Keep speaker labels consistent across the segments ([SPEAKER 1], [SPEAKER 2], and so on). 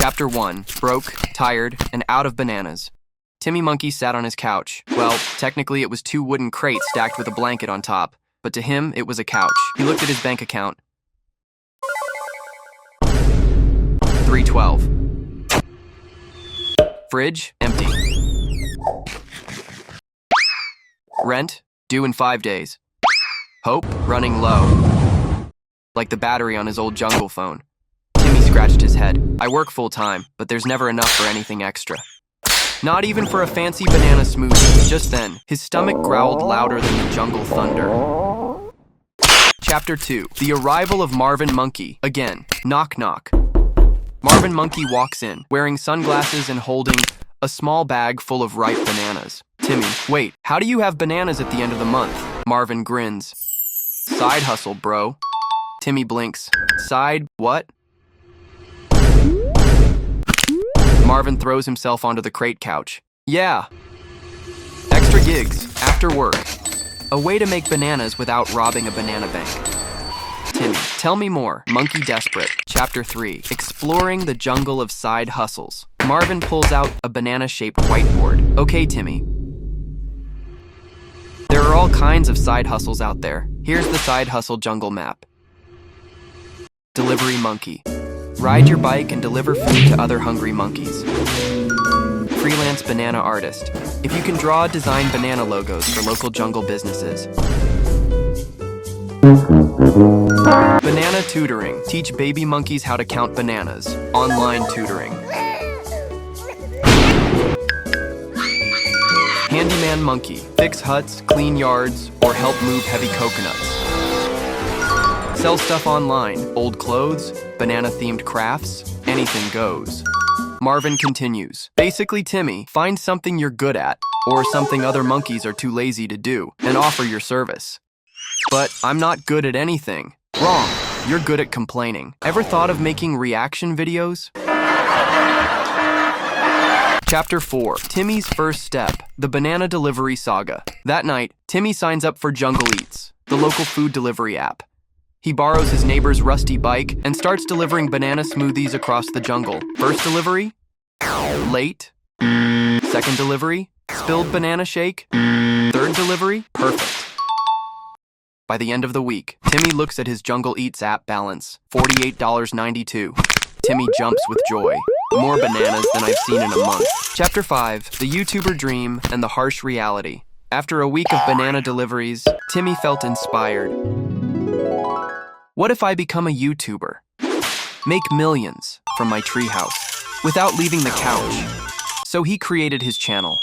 [SPEAKER 1] Chapter 1. Broke, tired, and out of bananas. Timmy Monkey sat on his couch. Well, technically it was 2 wooden crates stacked with a blanket on top, but to him, it was a couch. He looked at his bank account. $312. Fridge, empty. Rent, due in 5 days. Hope, running low. Like the battery on his old jungle phone. Timmy scratched his head. I work full-time, but there's never enough for anything extra. Not even for a fancy banana smoothie. Just then, his stomach growled louder than the jungle thunder. Chapter 2. The arrival of Marvin Monkey. Again, knock knock. Marvin Monkey walks in, wearing sunglasses and holding a small bag full of ripe bananas. Timmy, wait, how do you have bananas at the end of the month? Marvin grins. Side hustle, bro. Timmy blinks. Side what? Marvin throws himself onto the crate couch. Yeah. Extra gigs, after work. A way to make bananas without robbing a banana bank. Timmy, tell me more. Monkey desperate. Chapter 3. Exploring the jungle of side hustles. Marvin pulls out a banana-shaped whiteboard. Okay, Timmy. There are all kinds of side hustles out there. Here's the side hustle jungle map. Delivery monkey. Ride your bike and deliver food to other hungry monkeys. Freelance banana artist. If you can draw, design banana logos for local jungle businesses. Banana tutoring. Teach baby monkeys how to count bananas. Online tutoring. Handyman monkey. Fix huts, clean yards, or help move heavy coconuts. Sell stuff online. Old clothes, banana-themed crafts, anything goes. Marvin continues. Basically, Timmy, find something you're good at, or something other monkeys are too lazy to do, and offer your service. But I'm not good at anything. Wrong. You're good at complaining. Ever thought of making reaction videos? Chapter 4. Timmy's first step. The banana delivery saga. That night, Timmy signs up for Jungle Eats, the local food delivery app. He borrows his neighbor's rusty bike and starts delivering banana smoothies across the jungle. First delivery? Late. Second delivery? Spilled banana shake. Third delivery? Perfect. By the end of the week, Timmy looks at his Jungle Eats app balance, $48.92. Timmy jumps with joy. More bananas than I've seen in a month. Chapter 5. The YouTuber dream and the harsh reality. After a week of banana deliveries, Timmy felt inspired. What if I become a YouTuber? Make millions from my treehouse without leaving the couch. So he created his channel.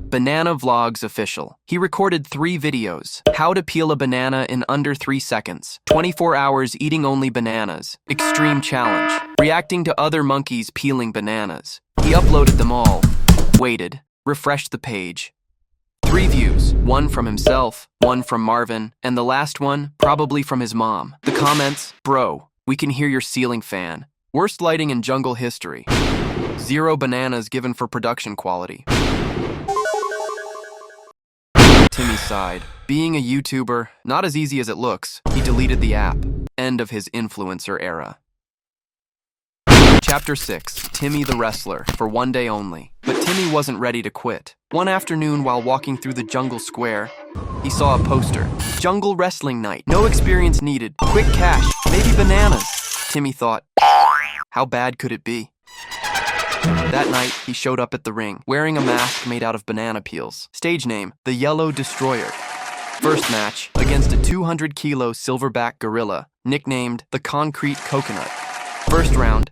[SPEAKER 1] Banana Vlogs Official. He recorded 3 videos. How to peel a banana in under 3 seconds. 24 hours eating only bananas. Extreme challenge. Reacting to other monkeys peeling bananas. He uploaded them all. Waited. Refreshed the page. 3 views. 1 from himself, 1 from Marvin, and the last one, probably from his mom. The comments, bro, we can hear your ceiling fan. Worst lighting in jungle history. 0 bananas given for production quality. Timmy sighed. Being a YouTuber, not as easy as it looks. He deleted the app. End of his influencer era. Chapter 6. Timmy the Wrestler, for 1 day only. But Timmy wasn't ready to quit. One afternoon while walking through the jungle square, he saw a poster. Jungle Wrestling Night. No experience needed. Quick cash. Maybe bananas. Timmy thought, how bad could it be? That night, he showed up at the ring, wearing a mask made out of banana peels. Stage name, the Yellow Destroyer. First match, against a 200-kilo silverback gorilla, nicknamed the Concrete Coconut. First round,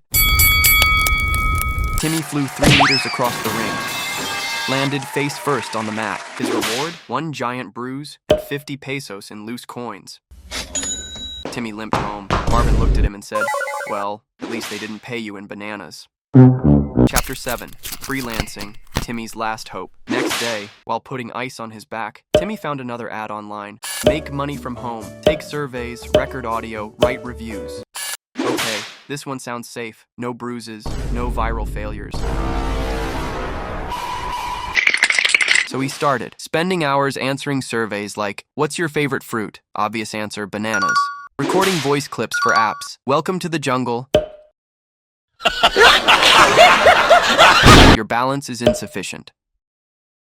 [SPEAKER 1] Timmy flew 3 meters across the ring, landed face first on the mat. His reward? 1 giant bruise and 50 pesos in loose coins. Timmy limped home. Marvin looked at him and said, well, at least they didn't pay you in bananas. Chapter 7. Freelancing. Timmy's last hope. Next day, while putting ice on his back, Timmy found another ad online. Make money from home. Take surveys, record audio, write reviews. Okay, this one sounds safe. No bruises, no viral failures. So he started, spending hours answering surveys like, what's your favorite fruit? Obvious answer, bananas. Recording voice clips for apps. Welcome to the jungle. Your balance is insufficient.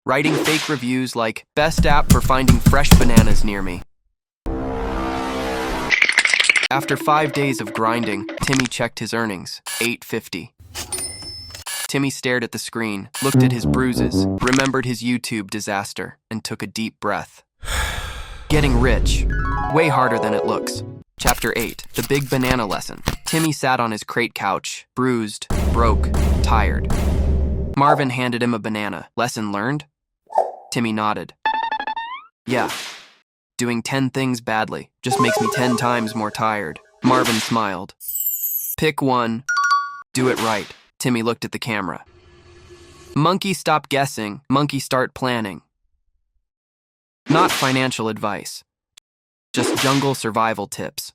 [SPEAKER 1] Writing fake reviews like, best app for finding fresh bananas near me. After 5 days of grinding, Timmy checked his earnings, $8.50. Timmy stared at the screen, looked at his bruises, remembered his YouTube disaster, and took a deep breath. Getting rich. Way harder than it looks. Chapter 8, The Big Banana Lesson. Timmy sat on his crate couch, bruised, broke, tired. Marvin handed him a banana. Lesson learned? Timmy nodded. Yeah. Doing 10 things badly just makes me 10 times more tired. Marvin smiled. Pick one. Do it right. Timmy looked at the camera. Monkey stop guessing. Monkey start planning. Not financial advice. Just jungle survival tips.